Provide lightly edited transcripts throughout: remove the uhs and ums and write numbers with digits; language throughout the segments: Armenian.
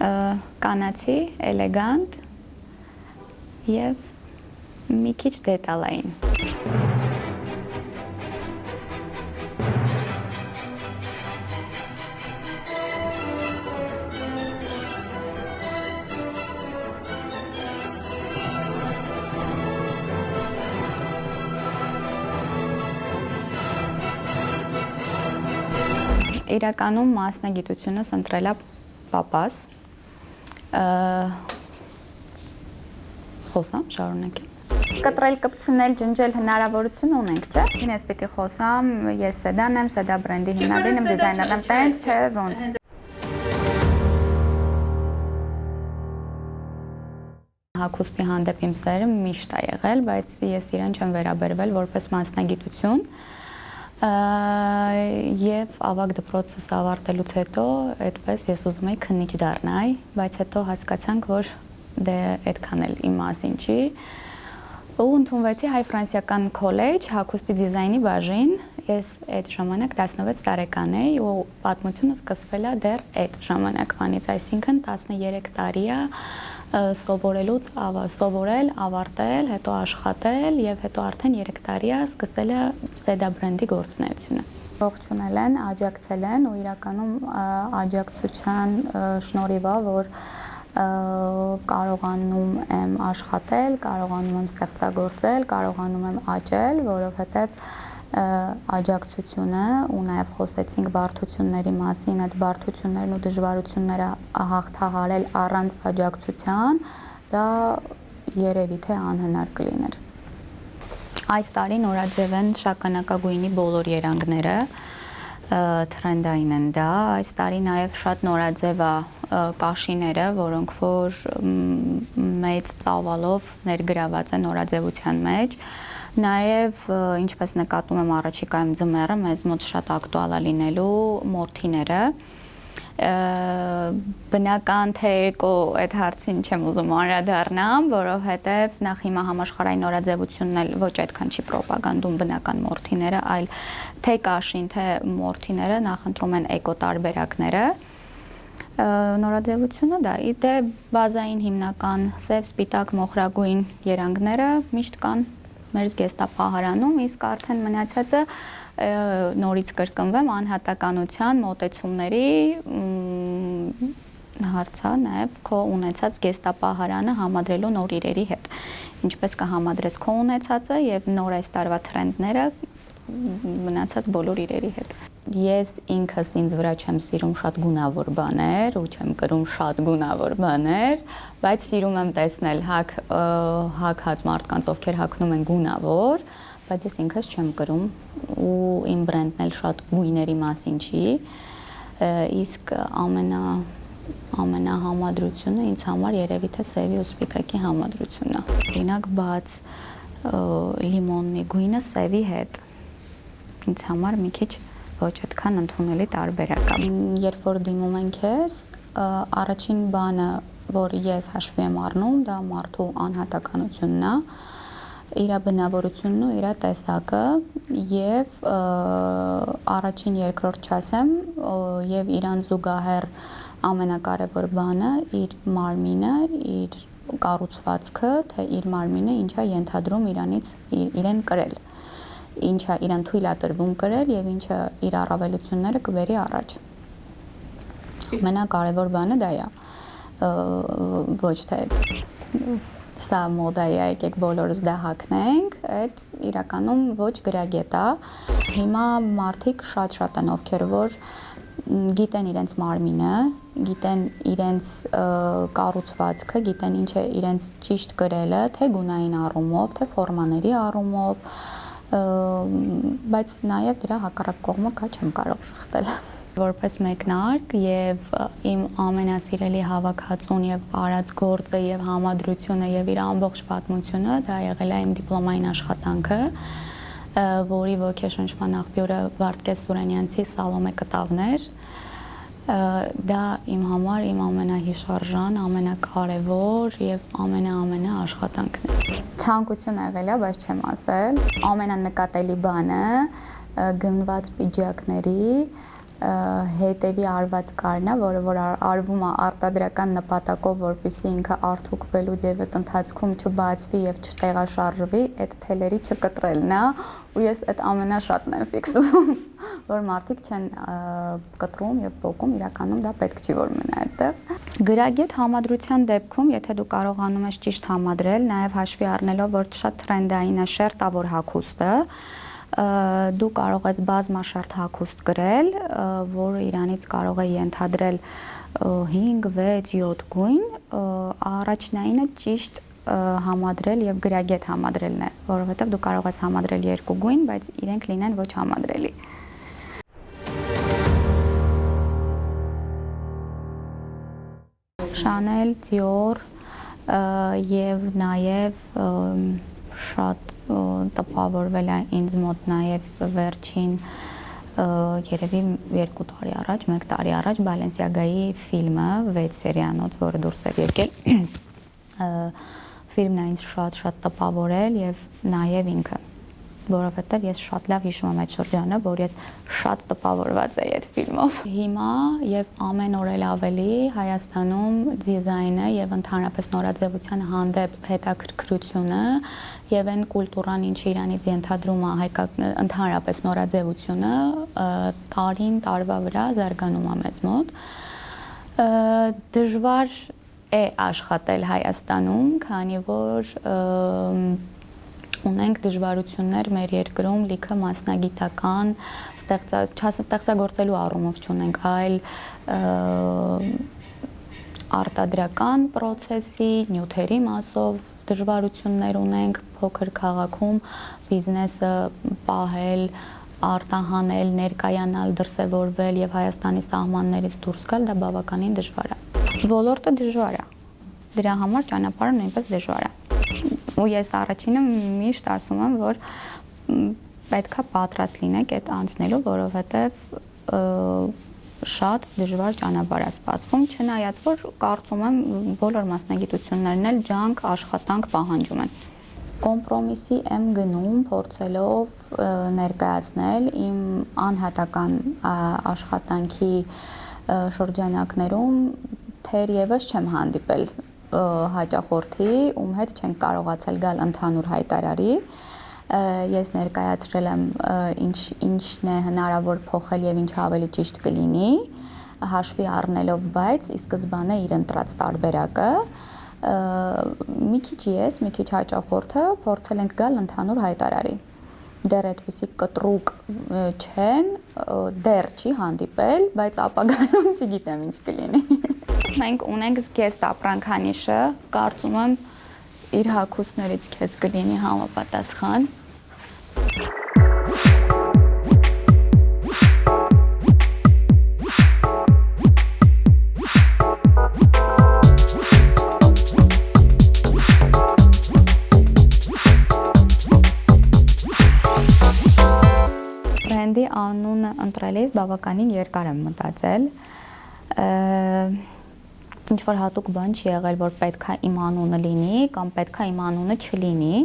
կանացի, էլեգանտ եւ մի քիչ դետալային։ Իրականում մասնագիտությունս ընտրել է պապաս, խոսամ, շարունակեմ։ Կտրել, կպցնել, ջնջել հնարավորություն ունենք, չէ՞։ Ես պիտի խոսամ, ես Սեդան եմ, Սեդա բրենդի հիմնադիրն եմ, դիզայներն եմ, տենց թե ոնց։ Հագուստի հանդեպ իմ սերը միշտ է եղել, բայց ես իրեն չեմ վերաբերվել որպես մասնագիտություն։ Եվ ավագ դպրոցս ավարտելուց հետո այդպես ես ուզում եի քննիչ դառնալ, բայց հետո հասկացանք, որ դե այդքան էլ իմ մասին չի։ Ու ընդունվեցի Հայ-ֆրանսիական քոլեջ, հագուստի դիզայնի բաժին։ Ես այդ ժամանակ 16 տարեկան էի ու պատմությունը սկսվել է դեռ այդ ժամանակվանից, այսինքն 13 տարի է սովորել, ավարտել, հետո աշխատել եւ հետո արդեն 3 տարի է սկսել է Սեդա բրենդի գործունեությունը։ Ողջունել են, աջակցել են ու իրականում աջակցության շնորհիվ է, որ կարողանում եմ աշխատել, կարողանում եմ ստեղծագործել, կարողանում եմ աճել, որովհետեւ աջակցությունը ու նաև խոսեցինք բարդությունների մասին, այդ բարդություններն ու դժվարությունները հաղթահարել առանց աջակցության, դա երևի թե անհնար կլիներ։ Այս տարի նորաձև են շագանակագույնի բոլոր երանգները, թրենդային են դա, այս տարի նաև շատ նորաձև է կաշիները, որոնք որ մեծ ծավալով ներգրաված են նորաձևության մեջ։ Նաև, ինչպես նկատում եմ առաջիկայում ձմեռը, մեզ մոտ շատ ակտուալ է լինելու մորթիները։ Բնական թե էկո այդ հարցին չեմ ուզում անդրադառնամ, որովհետև նախ հիմա համաշխարհային նորաձևությունն էլ ոչ այդքան չի պրոպագանդում բնական մորթիները, այլ թե կաշին, թե մորթիները նախընտրում են էկո տարբերակները։ Նորաձևությունը դա դե բազային հիմնական սև, սպիտակ, մոխրագույն երանգները միշտ կան մեր զգեստապահարանում, իսկ արդեն մնացածը նորից կրկնվեմ անհատականության մոտեցումների հարցա նաև քո ունեցած զգեստապահարանը համադրելու նոր իրերի հետ։ Ինչպես կհամադրես քո ունեցածը եւ նոր այս տարվա թրենդները մնացած բոլոր իրերի հետ։ Ես ինքս ինձ վրա չեմ սիրում շատ գունավոր բաներ ու չեմ կրում շատ գունավոր բաներ, բայց սիրում եմ տեսնել հագած մարդկանց, ովքեր հագնում են գունավոր, բայց ես ինքս չեմ կրում ու իմ բրենդն էլ շատ գույների մասին չի, իսկ ամենահամադրությունը ինձ համար երևի թե սևի ու սպիտակի համադրությունն է։ Օրինակ բաց լիմոնի գույնը սևի հետ ինձ համար մի քիչ ոչ այդքան ընդունելի տարբերակ է։ Երբ որ դիմում են քեզ, առաջին բանը, որ ես հաշվի եմ առնում, դա մարդու անհատականությունն է, իր բնավորությունն ու իր տեսակը եւ առաջին երկրորդ չասեմ եւ իրան զուգահեռ ամենակարևոր բանը իր մարմինը, իր կառուցվածքը, թե իր մարմինը ինչա ենթադրում իրանից իրեն կրել, ինչա իրան թույլ է տրվում կրել եւ ինչը իր առավելությունները կբերի առաջ։ Ամենակարևոր բանը դա է։ Ոչ թե սա մոդա է, եկեք բոլորս դա հագնենք, այդ իրականում ոչ գրագետ է։ Հիմա մարդիկ շատ են ովքեր որ գիտեն իրենց մարմինը, գիտեն իրենց կառուցվածքը, գիտեն ինչ է իրենց ճիշտ կրելը, թե գունային առումով, թե ֆորմաների առումով, բայց նաև դրա հակառակ կողմը կա չեմ կարող շղթել։ Որպես մեկնարկ եւ իմ ամենասիրելի հավաքածուն եւ արած գործը եւ համադրությունը եւ իր ամբողջ պատմությունը դա եղել է իմ դիպլոմային աշխատանքը, որի ոգեշնչման աղբյուրը Վարդգես Սուրենյանցի Սալոմե կտավներ, դա իմ համար իմ ամենահիշարժան, ամենակարևոր եւ ամենա աշխատանքն է։ Ցանկություն եղել է, բայց չեմ ասել։ Ամենանկատելի բանը գնված պիջակների հետևի արված կարն է, որը արվում է արտադրական նպատակով, որպեսզի ինքը արդյունքվելու եւ այդ ընթացքում չբացվի եւ չտեղաշարժվի, այդ թելերի չկտրելն է, ու ես այդ ամենաշատն եմ ֆիքսում, որ մարդիկ չեն կտրում եւ փոկում, իրականում դա պետք չի որ մնա այդտեղ։ Գրագետ համադրության դեպքում, եթե դու կարողանում ես ճիշտ համադրել, նաեւ հաշվի առնելով, որ շատ թրենդային է շերտավոր հագուստը, դու կարող ես բազմաշերտ հագուստ գրել, որը իրանից կարող է ենթադրել 5, 6, 7 գույն, առաջնայինը ճիշտ համադրել եւ գրագետ համադրելն է, որովհետեւ դու կարող ես համադրել 2 գույն, բայց իրենք լինեն ոչ համադրելի։ Chanel, Dior եւ նաեւ շատ տպավորվել է ինձ մոտ նաև վերջին երևի 2 տարի առաջ, 1 տարի առաջ Balenciaga-ի ֆիլմը 6 սերիանոց, որը դուրս էր եկել։ Ֆիլմն է ինձ շատ տպավորել եւ նաև ինքը, որովհետեւ ես շատ լավ հիշում եմ այդ շրջանը, որ ես շատ տպավորված էի այդ ֆիլմով։ Հիմա եւ ամեն օր էլ ավելի Հայաստանում դիզայնը եւ ընդհանրապես նորաձևության հանդեպ հետաքրքրությունը եւ այն կուլտուրան, ինչը իրանից ենթադրում է ընդհանրապես նորաձևությունը, տարին տարվա վրա զարգանում է մեզ մոտ։ Դժվար է աշխատել Հայաստանում, քանի որ ունենք դժվարություններ մեր երկրում լիքը մասնագիտական ստեղծագործելու առումով չունենք, այլ արտադրական process-ի, նյութերի մասով դժվարություններ ունենք, փոքր քաղաքում բիզնեսը պահել, արտահանել, ներկայանալ, դրսևորվել եւ Հայաստանի սահմաններից դուրս գալ, դա բավականին դժվար է։ Ոլորտը դժվար է։ Դրա համար ճանապարհը նույնպես դժվար է։ Ու ես առաջինը միշտ ասում եմ, որ պետքա պատրաստ լինեք այդ անցնելու, որովհետև շատ դժվար ճանապարհ է սպասվում, չնայած որ կարծում եմ բոլոր մասնագիտություններն էլ ջանք աշխատանք պահանջում են։ Կոմպրոմիսի եմ գնում, փորձելով ներկայացնել իմ անհատական աշխատանքի շրջանակներում թերևս չեմ հանդիպել հաճախորդի, ում հետ չենք կարողացել գալ ընդհանուր հայտարարի։ Ես ներկայացրել եմ ինչն է հնարավոր փոխել եւ ինչը ավելի ճիշտ կլինի, հաշվի առնելով բայց ի սկզբանե իր ընտրած տարբերակը, մի քիչ ես, մի քիչ հաճախորդը փորձել ենք գալ ընդհանուր հայտարարի։ Դեռ այդպիսի կտրուկ չեն, դեռ չի հանդիպել, բայց ապագայում չգիտեմ ինչ կլինի։ Մենք ունենք զգեստ ապրանքանիշը, կարծում եմ իր հագուստներից քեզ կլինի համապատասխան։ Բրենդի անունը ընտրելիս բավականին երկար եմ մտածել։ Ինչ-որ հատուկ բան չի եղել, որ պետքա իմ անունը լինի կամ պետքա իմ անունը չլինի։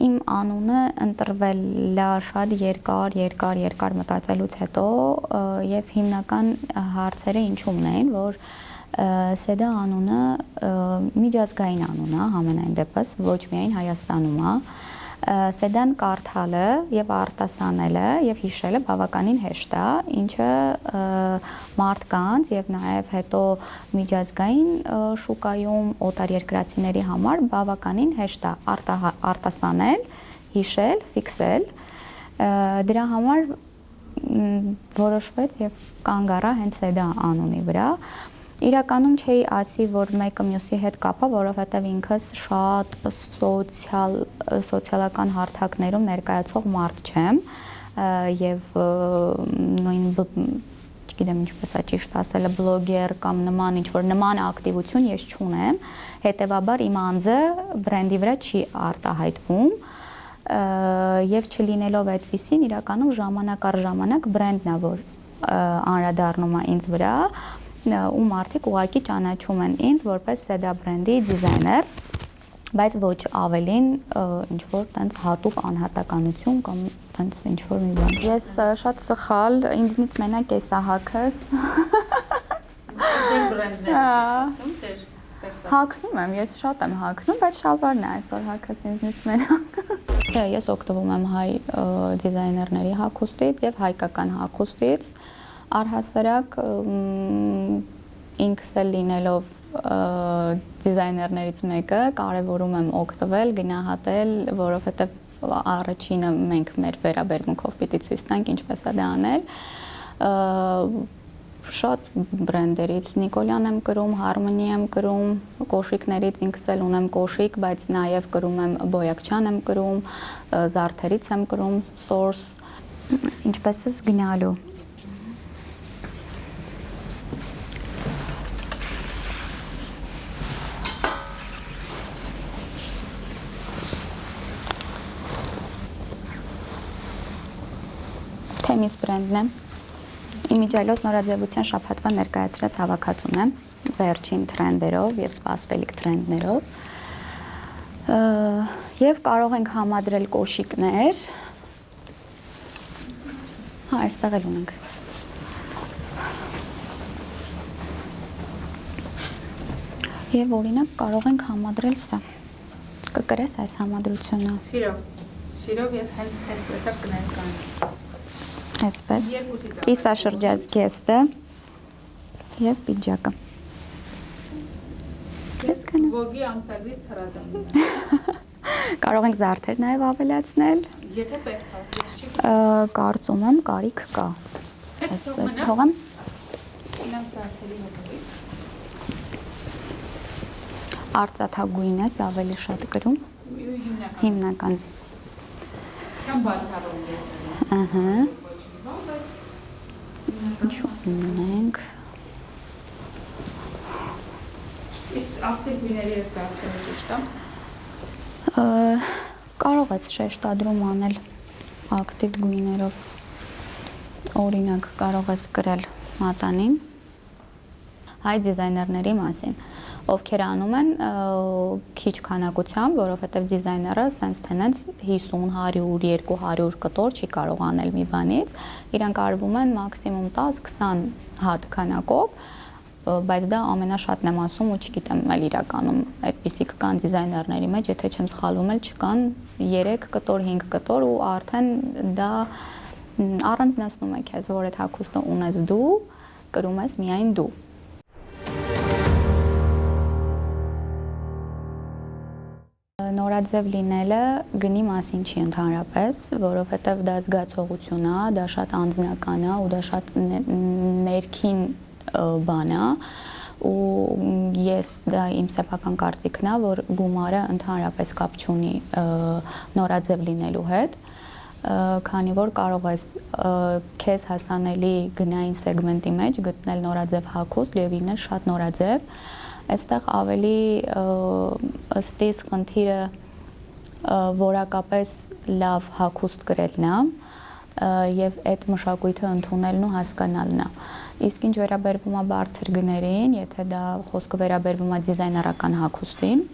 Իմ անունը ընտրվել է շատ երկար մտածելուց հետո եւ հիմնական հարցերը ինչու՞մն էին, որ Սեդա անունը միջազգային անուն է, համենայն դեպս ոչ միայն Հայաստանում է։ Սեդան կարդալը եւ արտասանելը եւ հիշելը բավականին հեշտ է, ինչը մարդկանց եւ նաեւ հետո միջազգային շուկայում օտարերկրացիների համար բավականին հեշտ է արտասանել, հիշել, ֆիքսել։ Դրա համար որոշվեց եւ կանգ առա հենց Սեդա անունի վրա։ Իրականում չէի ասի, որ մեկը մյուսի հետ կապա, որովհետև ինքս շատ սոցիալական հարթակներում ներկայացող մարդ չեմ եւ նույն չգիտեմ ինչպես է ճիշտ ասելը բլոգեր կամ նման ինչ-որ նման ակտիվություն ես չունեմ, հետեւաբար իմ անձը բրենդի վրա չի արտահայտվում եւ չլինելով այդպիսին իրականում ժամանակ առ ժամանակ բրենդն է, որ անդրադառնում է ինձ վրա ու մարդիկ ուղղակի ճանաչում են ինձ որպես Սեդա բրենդի դիզայներ, բայց ոչ ավելին ինչ որ տենց հատուկ անհատականություն կամ տենց ինչ որ մի բան։ Ես շատ սխալ, ինձնից մենակ է սահակս։ Ձեր բրենդն է, ձեր ստեղծած։ Հագնում եմ, ես շատ եմ հագնում, բայց շալվարն է այսօր հագս ինձնից մենակ։ Ես օգտվում եմ հայ դիզայներների հագուստից եւ հայկական հագուստից, առհասարակ ինքս էլ լինելով դիզայներներից մեկը կարևորում եմ օգտվել, գնահատել, որովհետեւ առաջինը մենք մեր վերաբերմունքով պիտի ցույց տանք ինչպես է դա անել։ Շատ բրենդերից Նիկոլյան եմ կրում, Harmony եմ կրում, կոշիկներից ինքս էլ ունեմ կոշիկ, բայց նաև կրում եմ Բոյակչյան եմ կրում, Զարդերից եմ կրում, Source, ինչպես է գնալու։ Թեմիս բրենդն է։ Իմիջայլոս նորաձևության շաբաթվա ներկայացրած հավաքածուն է վերջին թրենդերով եւ սպասվելիք թրենդներով եւ կարող ենք համադրել կոշիկներ այստեղ էլ ունենք եւ օրինակ կարող ենք համադրել սա կկրես այս համադրությունը Սիրով ես հենց այսպես կներկայացնեմ Այսպես, կիսաշրջած գեստը և պիջակը։ Ես վոգի ամսագրից թրած եմ։ Կարող ենք զարդեր նաև ավելացնել։ Եթե պետք է, ես չի կարծում եմ կարիք կա։ Այսպես թողեմ։ Ինամ զարդերի մոտի։ Արծաթագույն ես ավելի շատ կրում։ Հիմնական։ Կամ բացառում ես։ Ահա։ Ինչ ունենք։ Իսկ ակտիվ գույների հետ զարդերը ճիշտ է։ Կարող ես շեշտադրում անել ակտիվ գույներով։ Օրինակ կարող ես գրել մատանին հայ դիզայներների մասին, ովքեր անում են քիչ քանակությամբ, որովհետև դիզայները sense tenants 50, 100, 200 կտոր չի կարող անել մի բանից, իրանք արվում են մաքսիմում 10-20 հատ քանակով, բայց դա ամենաշատն եմ ասում ու չգիտեմ էլ իրականում այդպիսիք կան դիզայներների մեջ, եթե չեմ սխալվում էլ չկան 3 կտոր, 5 կտոր ու արդեն դա առանձնացնում է քեզ, որ այդ հագուստը ունես դու, կրում ես միայն դու։ Նորաձև լինելը գնի մասին չի ընդհանրապես, որովհետև դա զգացողություն է, դա շատ անձնական է ու դա շատ ներքին բան է ու ես դա իմ սեփական կարծիքն է, որ գումարը ընդհանրապես կապ չունի նորաձև լինելու հետ, քանի որ կարող ես քեզ հասանելի գնային սեգմենտի մեջ գտնել նորաձև հագուստ եւ լինել շատ նորաձև Այստեղ ավելի ըստ իս խնդիրը որակապես լավ հագուստ կրելն է եւ այդ մշակույթը ընդունելն ու հասկանալն է։ Իսկ ինչ վերաբերվում է բարձր գներին, եթե դա խոսքը վերաբերվում է դիզայներական հագուստին,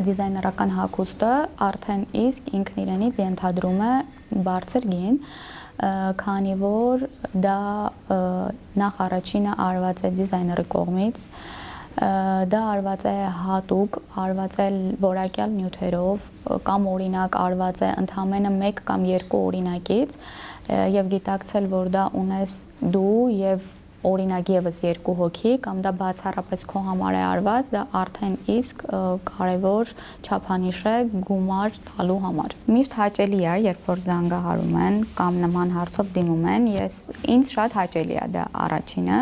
դիզայներական հագուստը արդեն իսկ ինքն իրենից ենթադրում է բարձր գին, քանի որ դա նախ առաջինը արված է դիզայների կողմից դա արված է հատուկ, արված է որակյալ նյութերով կամ օրինակ արված է ընդամենը 1 կամ 2 օրինակից եւ գիտակցել, որ դա ունես դու եւ օրինակ եւս 2 հոգի կամ դա բացառապես քո համար է արված, դա արդեն իսկ կարեւոր չափանիշ է գումար տալու համար։ Միշտ հաճելի է, երբ որ զանգահարում են կամ նման հարցով դիմում են, ինձ շատ հաճելի է դա առաջինը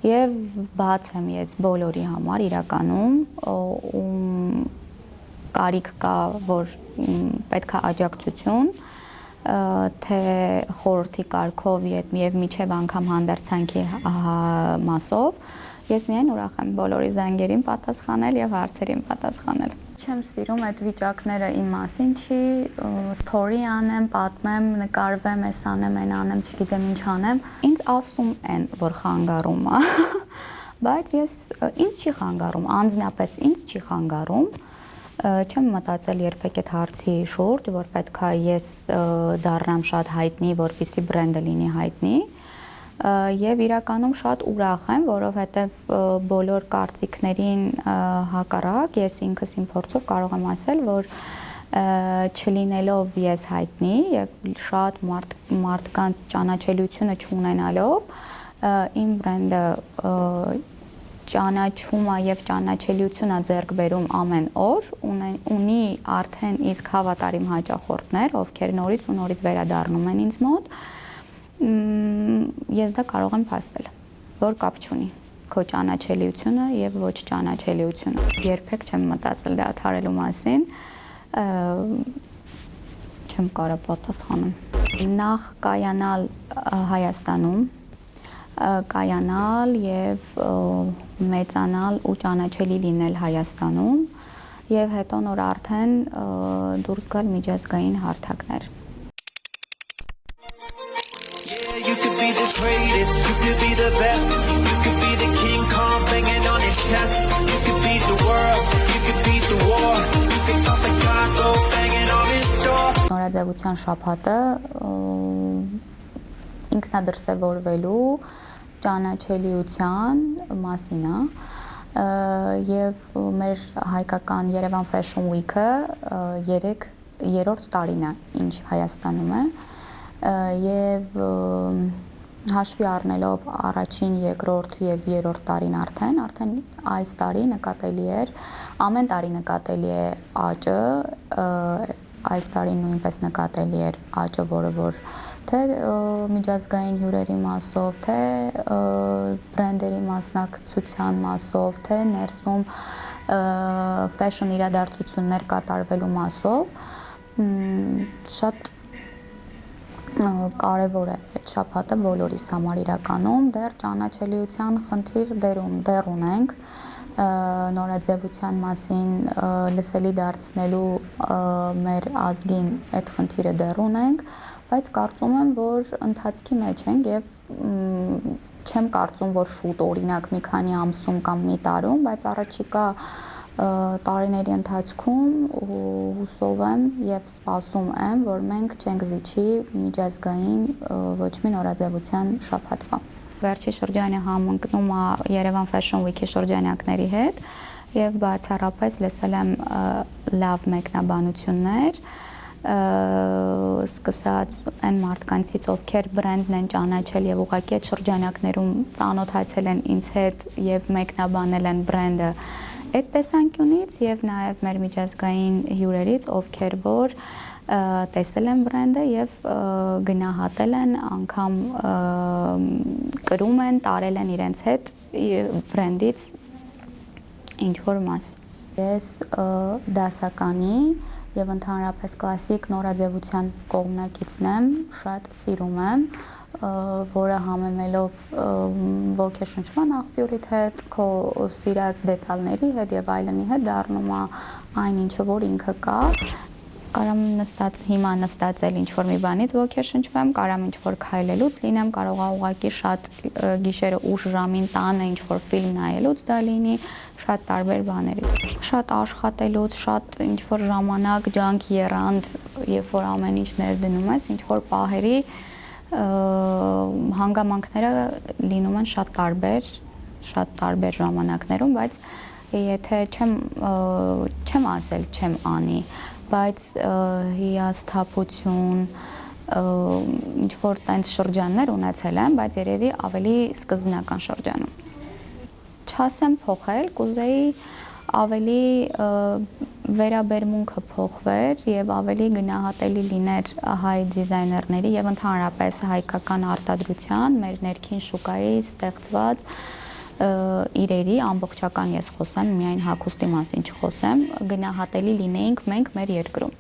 Եվ բաց եմ ես բոլորի համար իրականում, կարիք կա, որ պետք է աջակցություն, թե խորհրդի կարգով եւ միջև անգամ հանդերձանքի մասով, ես միայն ուրախ եմ բոլորի զանգերին պատասխանել եւ հարցերին պատասխանել։ Չեմ սիրում այդ վիճակները իմ մասին չի, story անեմ, պատմեմ, նկարվեմ, այս անեմ, այն անեմ, չգիտեմ ինչ անեմ։ Ինձ ասում են, որ խանգարում է, բայց ինձ չի խանգարում, անձնապես ինձ չի խանգարում, Չեմ մտածել երբեք այդ հարցի շուրջ, որ պետքա ես դառնամ շատ հայտնի, որպեսզի բրենդը լինի հայտնի։ Եվ իրականում շատ ուրախ եմ, որովհետև բոլոր կարծիքներին հակառակ ես ինքս իմ փորձով կարող եմ ասել, որ չլինելով ես հայտնի եւ շատ մարդկանց ճանաչելիությունը չունենալով իմ բրենդը ճանաչումը եւ ճանաչելիությունը ձեռք բերում ամեն օր ունի արդեն իսկ հավատարիմ հաճախորդներ, ովքեր նորից ու նորից վերադառնում են ինձ մոտ, ես դա կարող եմ փաստել, որ կապ չունի քո ճանաչելիությունը եւ ոչ ճանաչելիությունը։ Երբեք չեմ մտածել դադարելու մասին, չեմ կարող պատասխանել։ Նախ կայանալ Հայաստանում, կայանալ եւ մեծանալ ու ճանաչելի լինել Հայաստանում եւ հետո նոր արդեն դուրս գալ միջազգային հարթակներ։ You could be the greatest, you could be the best, you could be the King Kong banging on his chest, you could beat the world, you could beat the war, you could talk the Congo banging on his door. Նորաձևության շաբաթը ինքնադրսևորվելու ճանաչելիության մասին է եւ մեր հայկական Երևան Fashion Week-ը 3-րդ տարին է ինչ Հայաստանում է եւ հաշվի առնելով առաջին, երկրորդ եւ երրորդ տարին արդեն այս տարի նկատելի էր ամեն տարի նկատելի է աճը այս տարի նույնպես նկատելի էր աճը, որը որ թե միջազգային հյուրերի մասով, թե բրենդերի մասնակցության մասով, թե ներսում ֆեշն իրադարձություններ կատարվելու մասով շատ կարևոր է այդ շաբաթը բոլորիս համար իրականում, դեռ ճանաչելիության խնդիր դեռ ունենք նորաձևության մասին լսելի դարձնելու մեր ազգին այդ խնդիրը դեռ ունենք, բայց կարծում եմ, որ ընթացքի մեջ ենք եւ չեմ կարծում, որ շուտ օրինակ մի քանի ամսում կամ մի տարում, բայց առաջիկա տարիների ընթացքում հուսով եմ եւ սպասում եմ, որ մենք չենք զիջի միջազգային ոչ մի նորաձևության շաբաթվա։ Վերջի շրջանը համընկնում է Երևան Fashion Week-ի շրջանակների հետ եւ բացառապես լսել եմ լավ մեկնաբանություններ սկսած այն մարդկանցից, ովքեր բրենդն են ճանաչել եւ ուղղակի այդ շրջանակներում ծանոթացել են ինձ հետ եւ մեկնաբանել են բրենդը այդ տեսանկյունից եւ նաեւ մեր միջազգային հյուրերից, ովքեր որ տեսել են բրենդը եւ գնահատել են, անգամ կրում են, տարել են իրենց հետ բրենդից ինչ որ մաս։ Ես դասականի եւ ընդհանրապես կլասիկ նորաձևության կողմնակիցն եմ, շատ սիրում եմ, որը համեմելով ոգեշնչման աղբյուրիդ հետ, քո սիրած դետալների հետ եւ այլնի հետ դառնում է այն ինչը որ ինքը կա։ Կարամ հիմա նստածել ինչ-որ մի բանից ոգեշնչվեմ, կարամ ինչ-որ քայլելուց լինեմ, կարող է ուղղակի շատ գիշերը ուշ ժամին տանը ինչ-որ ֆիլմ նայելուց դա լինի, շատ տարբեր բաներից։ Շատ աշխատելուց, շատ ինչ-որ ժամանակ, ջանք, եռանդ, երբ որ ամեն ինչ ներդնում ես, ինչ-որ պահերի հանգամանքները լինում են շատ տարբեր ժամանակներում, բայց եթե չեմ ասել, չեմ անի, բայց հիասթափություն, ինչ-որ տենց շրջաններ ունեցել եմ, բայց երևի ավելի սկզբնական շրջանում։ Չասեմ փոխել, կուզեի ավելի վերաբերմունքը փոխվեր եւ ավելի գնահատելի լիներ հայ դիզայներների եւ ընդհանրապես հայկական արտադրության, մեր ներքին շուկայի ստեղծված իրերի ամբողջական ես խոսեմ, միայն հագուստի մասին չխոսեմ, գնահատելի լինեինք մենք մեր երկրում։